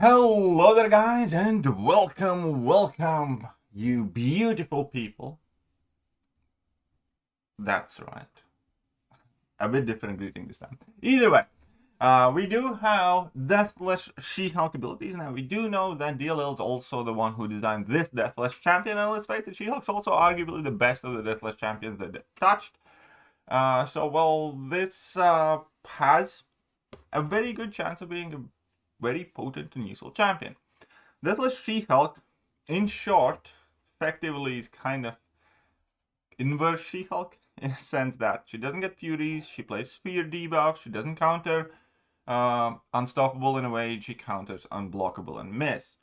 Hello there guys and welcome you beautiful people. That's right. A bit different greeting this time. Either way, we do have Deathless She-Hulk abilities. Now we do know that DLL is also the one who designed this Deathless champion, and let's face it, She-Hulk's also arguably the best of the Deathless champions that they touched. This has a very good chance of being a very potent and useful champion. Deathless She-Hulk, in short, effectively is kind of inverse She-Hulk in a sense that she doesn't get Furies, she plays Fear debuff, she doesn't counter Unstoppable in a way, she counters Unblockable and Miss.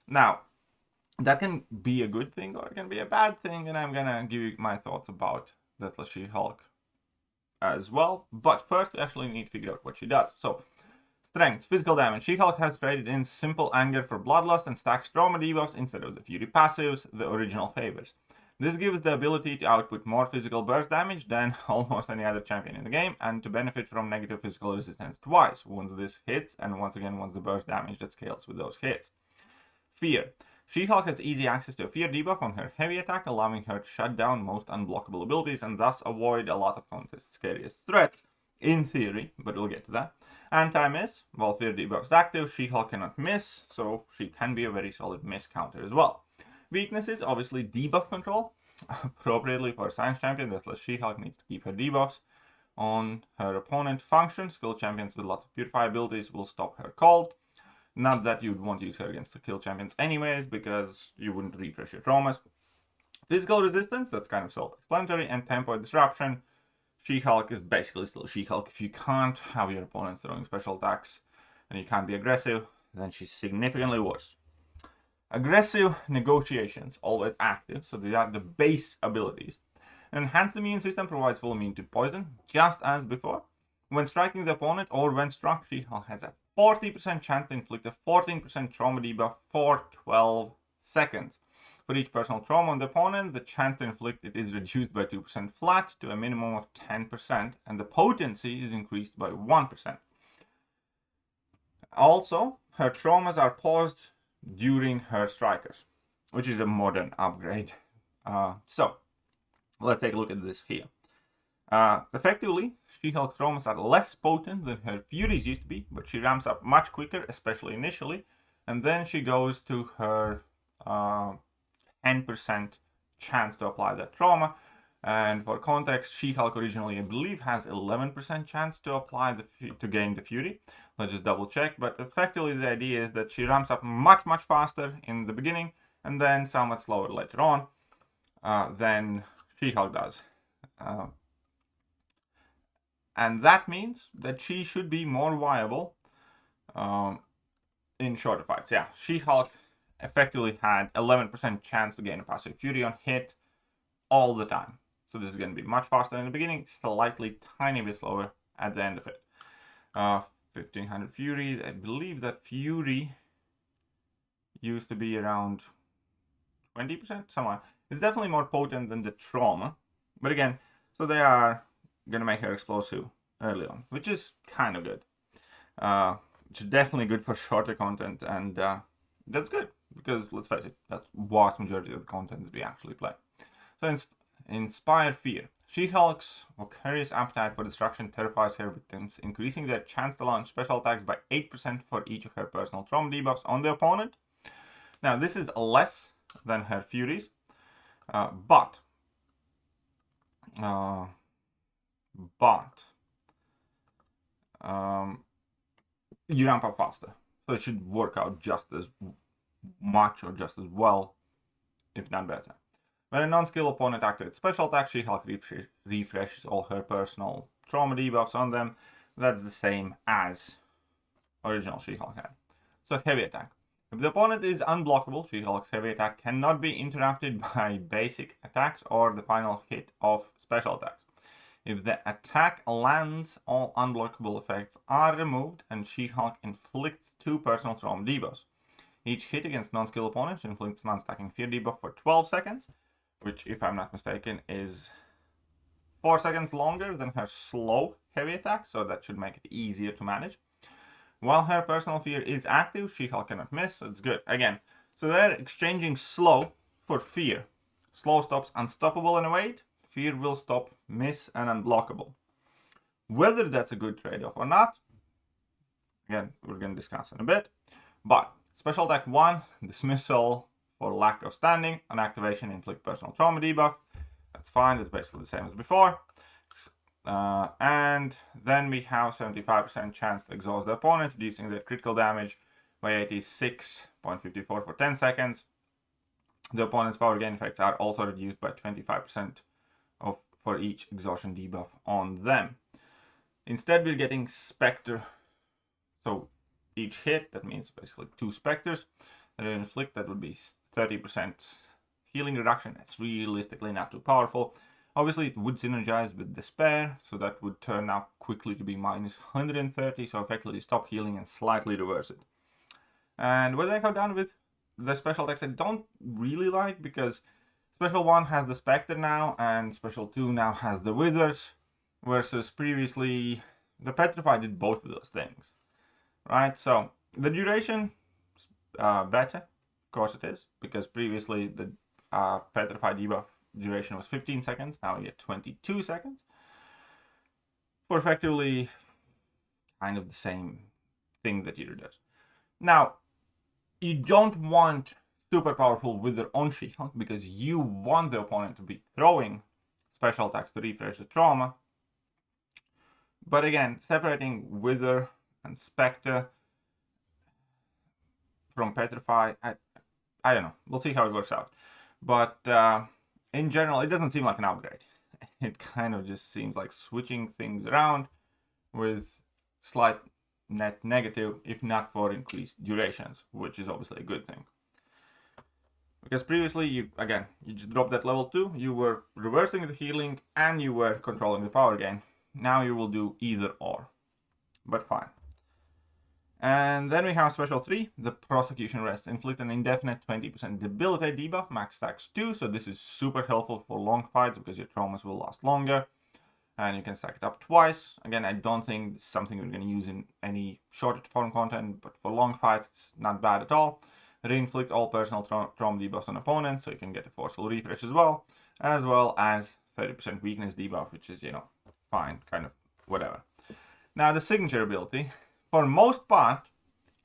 Now, that can be a good thing or it can be a bad thing, and I'm gonna give you my thoughts about Deathless She-Hulk as well. But first, we actually need to figure out what she does. So, strengths, physical damage. She-Hulk has traded in Simple Anger for Bloodlust and stacks trauma debuffs instead of the Fury passives the original favors. This gives the ability to output more physical burst damage than almost any other champion in the game, and to benefit from negative physical resistance twice, once this hits, and once the burst damage that scales with those hits. Fear. She-Hulk has easy access to a Fear debuff on her heavy attack, allowing her to shut down most unblockable abilities and thus avoid a lot of contest's scariest threats, in theory, but we'll get to that. Anti-miss. While Fear debuff is active, She-Hulk cannot miss, so she can be a very solid miss counter as well. Weaknesses, obviously debuff control. Appropriately for a science champion, Deathless She-Hulk needs to keep her debuffs on her opponent function. Skill champions with lots of Purify abilities will stop her cold. Not that you'd want to use her against the kill champions anyways, because you wouldn't refresh your traumas. Physical resistance, that's kind of self-explanatory, and tempo disruption. She-Hulk is basically still She-Hulk. If you can't have your opponents throwing special attacks and you can't be aggressive, then she's significantly worse. Aggressive negotiations, always active, so these are the base abilities. Enhanced immune system provides full immune to poison, just as before. When striking the opponent or when struck, She-Hulk has a 40% chance to inflict a 14% trauma debuff for 12 seconds. For each personal trauma on the opponent, the chance to inflict it is reduced by 2% flat to a minimum of 10%, and the potency is increased by 1%. Also, her traumas are paused during her strikers, which is a modern upgrade. So, let's take a look at this here. Effectively, She-Hulk's traumas are less potent than her Furies used to be, but she ramps up much quicker, especially initially, and then she goes to her 10% chance to apply that trauma. And for context, She-Hulk originally, I believe, has 11% chance to apply to gain the Fury. Let's just double check. But effectively, the idea is that she ramps up much faster in the beginning, and then somewhat slower later on than She-Hulk does. And that means that she should be more viable in shorter fights. Yeah, She-Hulk effectively had 11% chance to gain a passive Fury on hit all the time. So this is going to be much faster in the beginning, slightly tiny bit slower at the end of it. 1500 Fury, I believe that Fury used to be around 20%, somewhere. It's definitely more potent than the trauma. But again, so they are going to make her explosive early on, which is kind of good. Which is definitely good for shorter content, and that's good, because let's face it, that's the vast majority of the content that we actually play. So Inspire Fear. She-Hulk's vicarious appetite for destruction terrifies her victims, increasing their chance to launch special attacks by 8% for each of her personal trauma debuffs on the opponent. Now, this is less than her Furies, but you ramp up faster, so it should work out just as much or just as well, if not better. When a non-skill opponent activates special attack, She-Hulk refreshes all her personal trauma debuffs on them. That's the same as original She-Hulk had. So heavy attack. If the opponent is unblockable, She-Hulk's heavy attack cannot be interrupted by basic attacks or the final hit of special attacks. If the attack lands, all unblockable effects are removed, and She-Hulk inflicts 2 personal trauma debuffs. Each hit against non-skill opponents inflicts non-stacking Fear debuff for 12 seconds, which, if I'm not mistaken, is 4 seconds longer than her slow heavy attack, so that should make it easier to manage. While her personal fear is active, She-Hulk cannot miss, so it's good. Again, so they're exchanging slow for fear. Slow stops unstoppable and evade. Fear will stop, miss, and unblockable. Whether that's a good trade-off or not, again, we're going to discuss in a bit. But special attack 1, dismissal for lack of standing, and activation inflict personal trauma debuff. That's fine, that's basically the same as before. And then we have 75% chance to exhaust the opponent, reducing their critical damage by 86.54 for 10 seconds. The opponent's power gain effects are also reduced by 25% for each exhaustion debuff on them. Instead, we're getting Spectre. So each hit, that means basically 2 Spectres that inflict, that would be 30% healing reduction. That's realistically not too powerful. Obviously, it would synergize with Despair, so that would turn out quickly to be minus 130, so effectively stop healing and slightly reverse it. And where they go down with the special attacks I don't really like, because Special 1 has the Spectre now, and Special 2 now has the Withers, versus previously the Petrify did both of those things. Right, so the duration is better, of course it is, because previously the Petrify debuff duration was 15 seconds, now you get 22 seconds. For effectively kind of the same thing that Either does. Now, you don't want super powerful Wither on She-Hulk because you want the opponent to be throwing special attacks to refresh the trauma. But again, separating Wither and Spectre from Petrify, I don't know. We'll see how it works out. But in general, it doesn't seem like an upgrade. It kind of just seems like switching things around with slight net negative, if not for increased durations, which is obviously a good thing. Because previously, you just dropped that level 2, you were reversing the healing and you were controlling the power gain. Now you will do either or, but fine. And then we have Special 3, the Prosecution Rest. Inflict an indefinite 20% debilitate debuff, max stacks 2, so this is super helpful for long fights because your traumas will last longer. And you can stack it up twice. Again, I don't think it's something we're going to use in any shorter form content, but for long fights, it's not bad at all. Reinflict all personal trauma debuffs on opponents, so you can get a forceful refresh as well as 30% weakness debuff, which is, fine, kind of whatever. Now, the signature ability, for most part,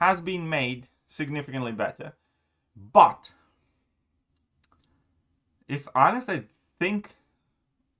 has been made significantly better. But, if honest, I think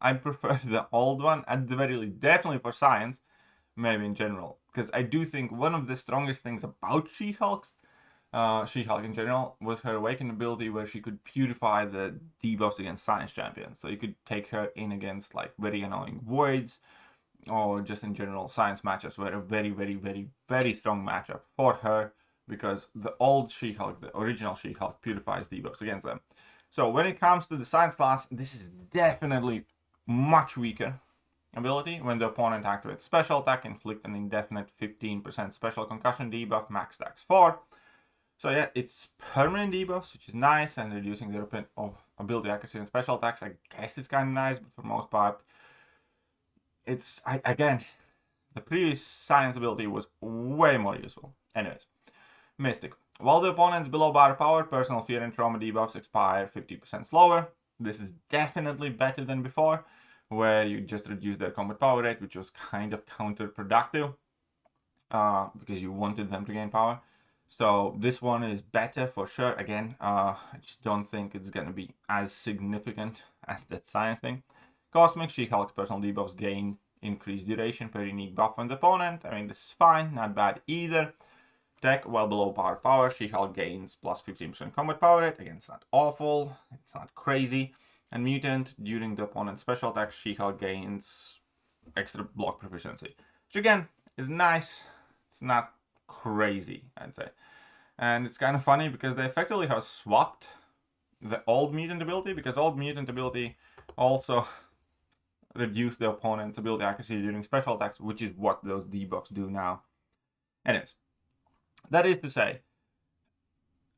I prefer the old one, at the very least, definitely for science, maybe in general. Because I do think one of the strongest things about She-Hulk in general, was her Awakened ability where she could purify the debuffs against science champions. So you could take her in against like very annoying voids, or just in general science matchups were a very, very, very, very strong matchup for her, because the old She-Hulk, the original She-Hulk, purifies debuffs against them. So when it comes to the science class, this is definitely much weaker ability. When the opponent activates special attack, inflict an indefinite 15% special concussion debuff, max stacks 4. So yeah, it's permanent debuffs, which is nice, and reducing the ability accuracy and special attacks, I guess it's kind of nice, but for the most part, it's, again, the previous science ability was way more useful. Anyways, Mystic. While the opponent's below bar power, personal fear and trauma debuffs expire 50% slower. This is definitely better than before, where you just reduce their combat power rate, which was kind of counterproductive, because you wanted them to gain power. So this one is better for sure. Again, I just don't think it's going to be as significant as that science thing. Cosmic, She-Hulk's personal debuffs gain increased duration per unique buff on the opponent. I mean, this is fine, not bad either. Tech, while below power, She-Hulk gains plus 15% combat power rate. Again, it's not awful, it's not crazy. And Mutant, during the opponent's special attack, She-Hulk gains extra block proficiency. Which again, is nice. It's not crazy, I'd say. And it's kind of funny because they effectively have swapped the old Mutant ability, because old Mutant ability also reduced the opponent's ability accuracy during special attacks, which is what those debuffs do now. Anyways, that is to say,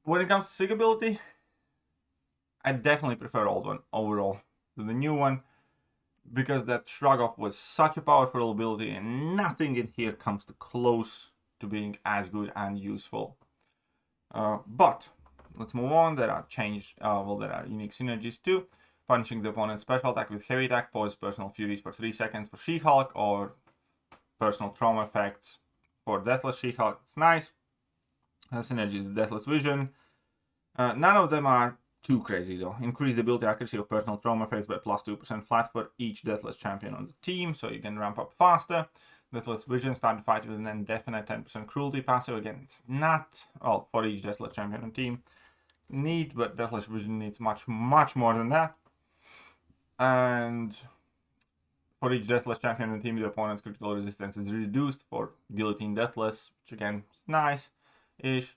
when it comes to Sig ability, I definitely prefer old one overall to the new one, because that Shrug Off was such a powerful ability and nothing in here comes to close to being as good and useful. But let's move on. There are there are unique synergies too. Punching the opponent's special attack with heavy attack, pause personal furies for 3 seconds for She-Hulk, or personal trauma effects for Deathless She-Hulk. It's nice. Synergies with Deathless Vision. None of them are too crazy though. Increase the ability accuracy of personal trauma effects by plus 2% flat for each Deathless champion on the team, so you can ramp up faster. Deathless Vision, start the fight with an indefinite 10% cruelty passive. Again, it's not, well, for each Deathless champion on the team. It's neat, but Deathless Vision needs much more than that. And for each Deathless champion on the team, the opponent's critical resistance is reduced for Guillotine Deathless, which again is nice-ish.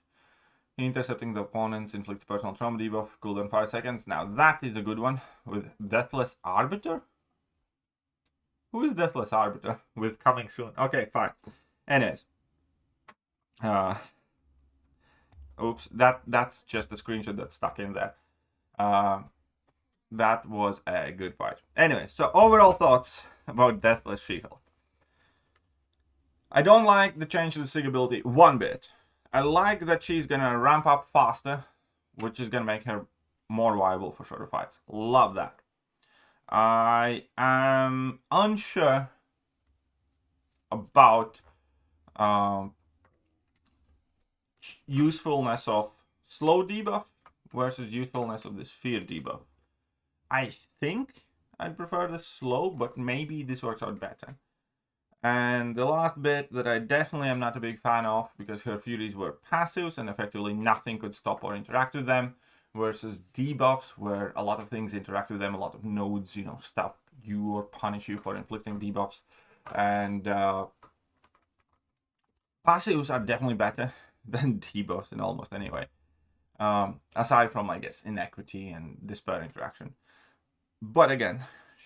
Intercepting the opponents inflicts personal trauma debuff, cooldown 5 seconds. Now that is a good one with Deathless Arbiter. Who is Deathless Arbiter with coming soon? Okay, fine. Anyways. Oops, that's just a screenshot that's stuck in there. That was a good fight. Anyway, so overall thoughts about Deathless She-Hulk. I don't like the change to the Sig ability one bit. I like that she's gonna ramp up faster, which is gonna make her more viable for shorter fights. Love that. I am unsure about usefulness of slow debuff versus usefulness of this fear debuff. I think I'd prefer the slow, but maybe this works out better. And the last bit that I definitely am not a big fan of, because her furies were passives and effectively nothing could stop or interact with them, versus debuffs where a lot of things interact with them, a lot of nodes, stop you or punish you for inflicting debuffs. And passives are definitely better than debuffs in almost any way. Aside from, I guess, inequity and despair interaction. But again,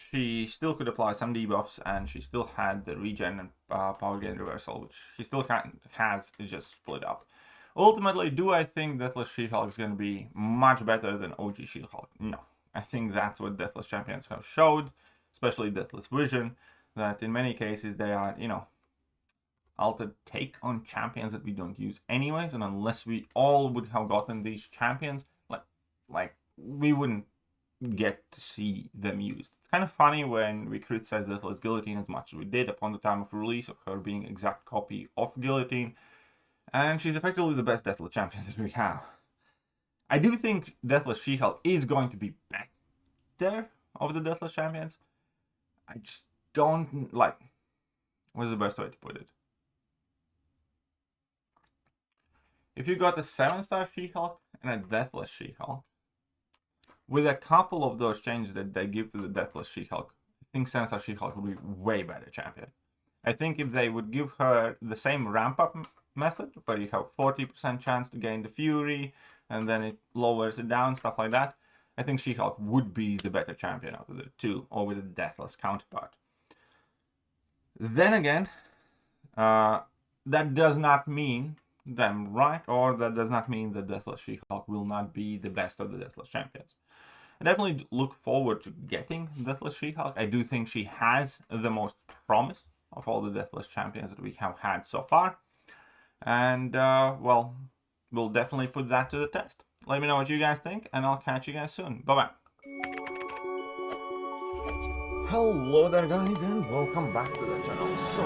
she still could apply some debuffs, and she still had the regen and power gain reversal, which she still has, it's just split up. Ultimately, do I think Deathless She-Hulk is going to be much better than OG She-Hulk? No. I think that's what Deathless champions have showed, especially Deathless Vision, that in many cases they are, altered take on champions that we don't use anyways, and unless we all would have gotten these champions, like we wouldn't get to see them used. It's kind of funny when we criticize Deathless Guillotine as much as we did upon the time of release of her being exact copy of Guillotine, and she's effectively the best Deathless champion that we have. I do think Deathless She-Hulk is going to be better of the Deathless champions. I just don't what's the best way to put it? If you got a 7-star She-Hulk and a Deathless She-Hulk, with a couple of those changes that they give to the Deathless She-Hulk, I think 7-star She-Hulk would be way better champion. I think if they would give her the same ramp-up method, where you have 40% chance to gain the Fury, and then it lowers it down, stuff like that, I think She-Hulk would be the better champion out of the two, over the Deathless counterpart. Then again, that does not mean them right, or that does not mean that Deathless She-Hulk will not be the best of the Deathless champions. I definitely look forward to getting Deathless She-Hulk. I do think she has the most promise of all the Deathless champions that we have had so far. And, well, we'll definitely put that to the test. Let me know what you guys think, and I'll catch you guys soon. Bye-bye. Hello there, guys, and welcome back to the channel. So